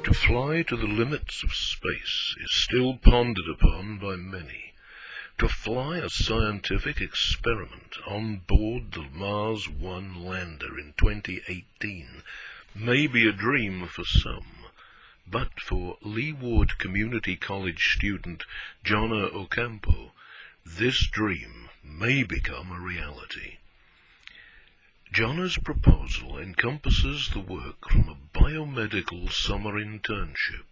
To fly to the limits of space is still pondered upon by many. To fly a scientific experiment on board the Mars 1 lander in 2018 may be a dream for some, but for Leeward Community College student Jonna Ocampo, this dream may become a reality. Jonna's proposal encompasses the work from a biomedical summer internship,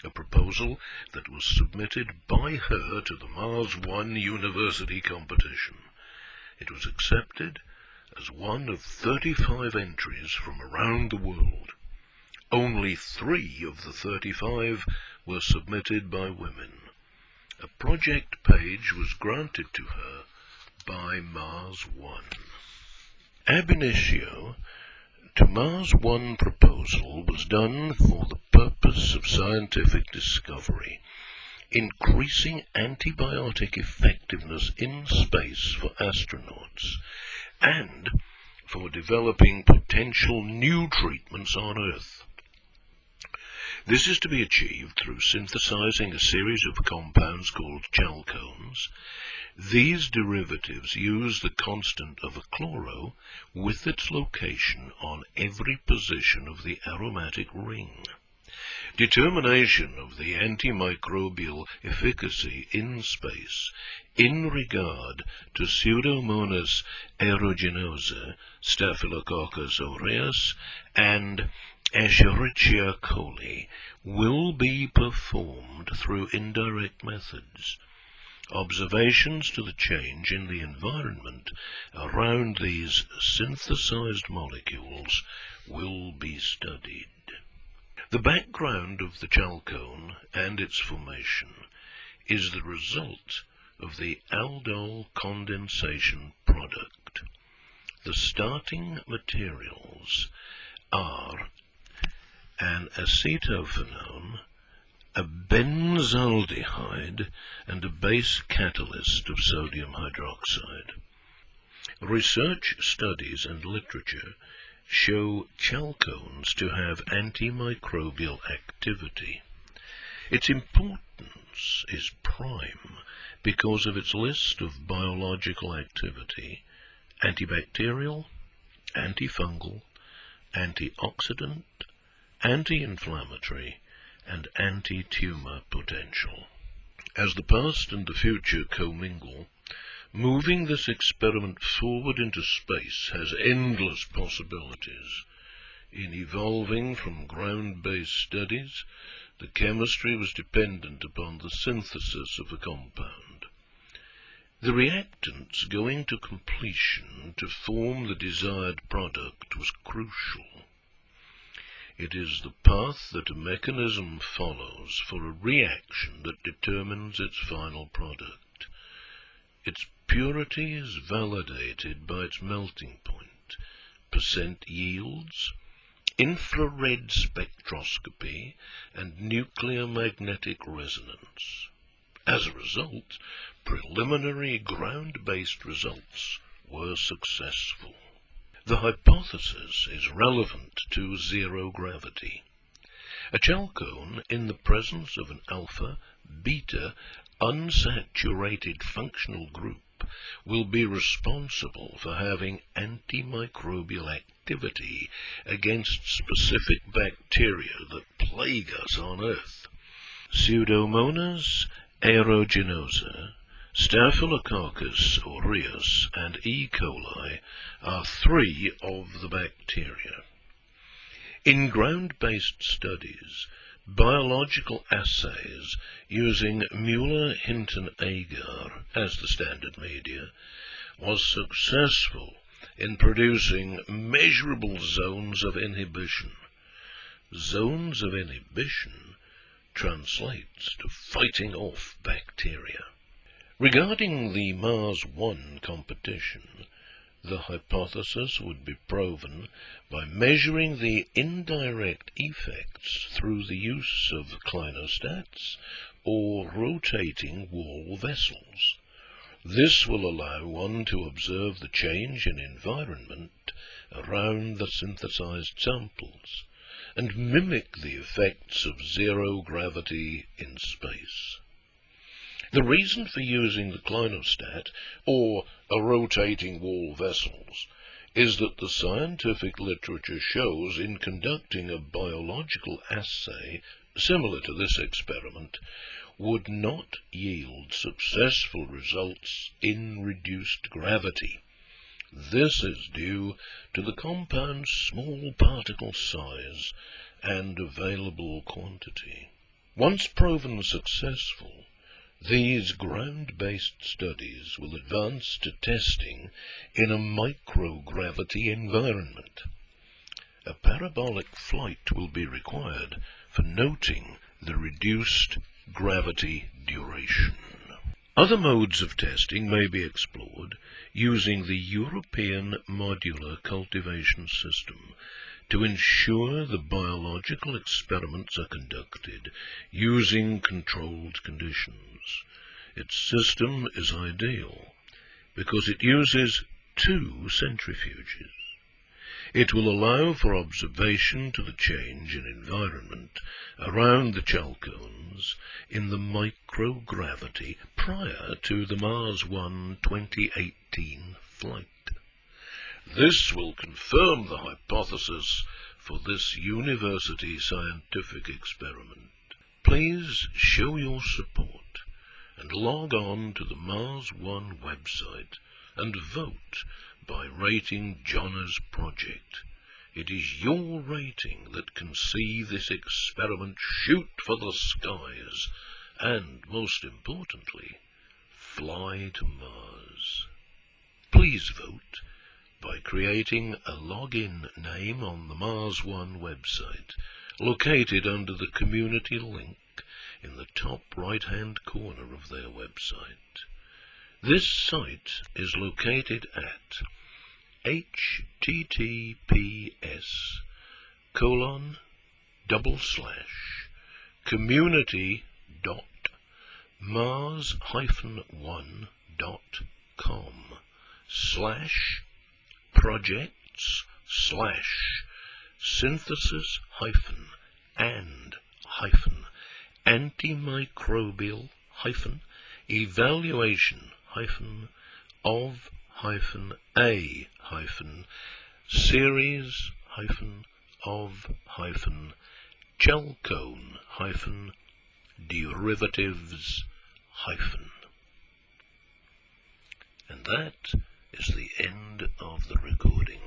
a proposal that was submitted by her to the Mars 1 University competition. It was accepted as one of 35 entries from around the world. Only 3 of the 35 were submitted by women. A project page was granted to her by Mars 1. Ab initio, to Mars 1 proposal was done for the purpose of scientific discovery, increasing antibiotic effectiveness in space for astronauts, and for developing potential new treatments on Earth. This is to be achieved through synthesizing a series of compounds called chalcones. These derivatives use the constant of a chloro with its location on every position of the aromatic ring. Determination of the antimicrobial efficacy in space in regard to Pseudomonas aeruginosa, Staphylococcus aureus, and Escherichia coli will be performed through indirect methods. Observations to the change in the environment around these synthesized molecules will be studied. The background of the chalcone and its formation is the result of the aldol condensation product. The starting materials are an acetophenone, a benzaldehyde, and a base catalyst of sodium hydroxide. Research studies and literature show chalcones to have antimicrobial activity. Its importance is prime because of its list of biological activity: antibacterial, antifungal, antioxidant, anti-inflammatory, and anti-tumor potential. As the past and the future commingle, moving this experiment forward into space has endless possibilities. In evolving from ground-based studies, the chemistry was dependent upon the synthesis of a compound. The reactants going to completion to form the desired product was crucial. It is the path that a mechanism follows for a reaction that determines its final product. Its purity is validated by its melting point, percent yields, infrared spectroscopy, and nuclear magnetic resonance. As a result, preliminary ground-based results were successful. The hypothesis is relevant to zero gravity. A chalcone in the presence of an alpha, beta, unsaturated functional group will be responsible for having antimicrobial activity against specific bacteria that plague us on Earth. Pseudomonas aeruginosa, Staphylococcus aureus, and E. coli are 3 of the bacteria. In ground-based studies, biological assays using Mueller-Hinton-Agar as the standard media was successful in producing measurable zones of inhibition. Zones of inhibition translates to fighting off bacteria. Regarding the Mars 1 competition, the hypothesis would be proven by measuring the indirect effects through the use of clinostats or rotating wall vessels. This will allow one to observe the change in environment around the synthesized samples, and mimic the effects of zero gravity in space. The reason for using the clinostat, or a rotating wall vessels, is that the scientific literature shows in conducting a biological assay similar to this experiment would not yield successful results in reduced gravity. This is due to the compound's small particle size and available quantity. Once proven successful, these ground-based studies will advance to testing in a microgravity environment. A parabolic flight will be required for noting the reduced gravity duration. Other modes of testing may be explored using the European Modular Cultivation System to ensure the biological experiments are conducted using controlled conditions. Its system is ideal because it uses 2 centrifuges. It will allow for observation to the change in environment around the chalcones in the microgravity prior to the Mars 1 2018 flight. This will confirm the hypothesis for this university scientific experiment. Please show your support and log on to the Mars 1 website and vote by rating Jonna's project. It is your rating that can see this experiment shoot for the skies and, most importantly, fly to Mars. Please vote by creating a login name on the Mars 1 website, located under the community link in the top right-hand corner of their website. This site is located at https://synthesis-of-derivatives-. And that is the end of the recording.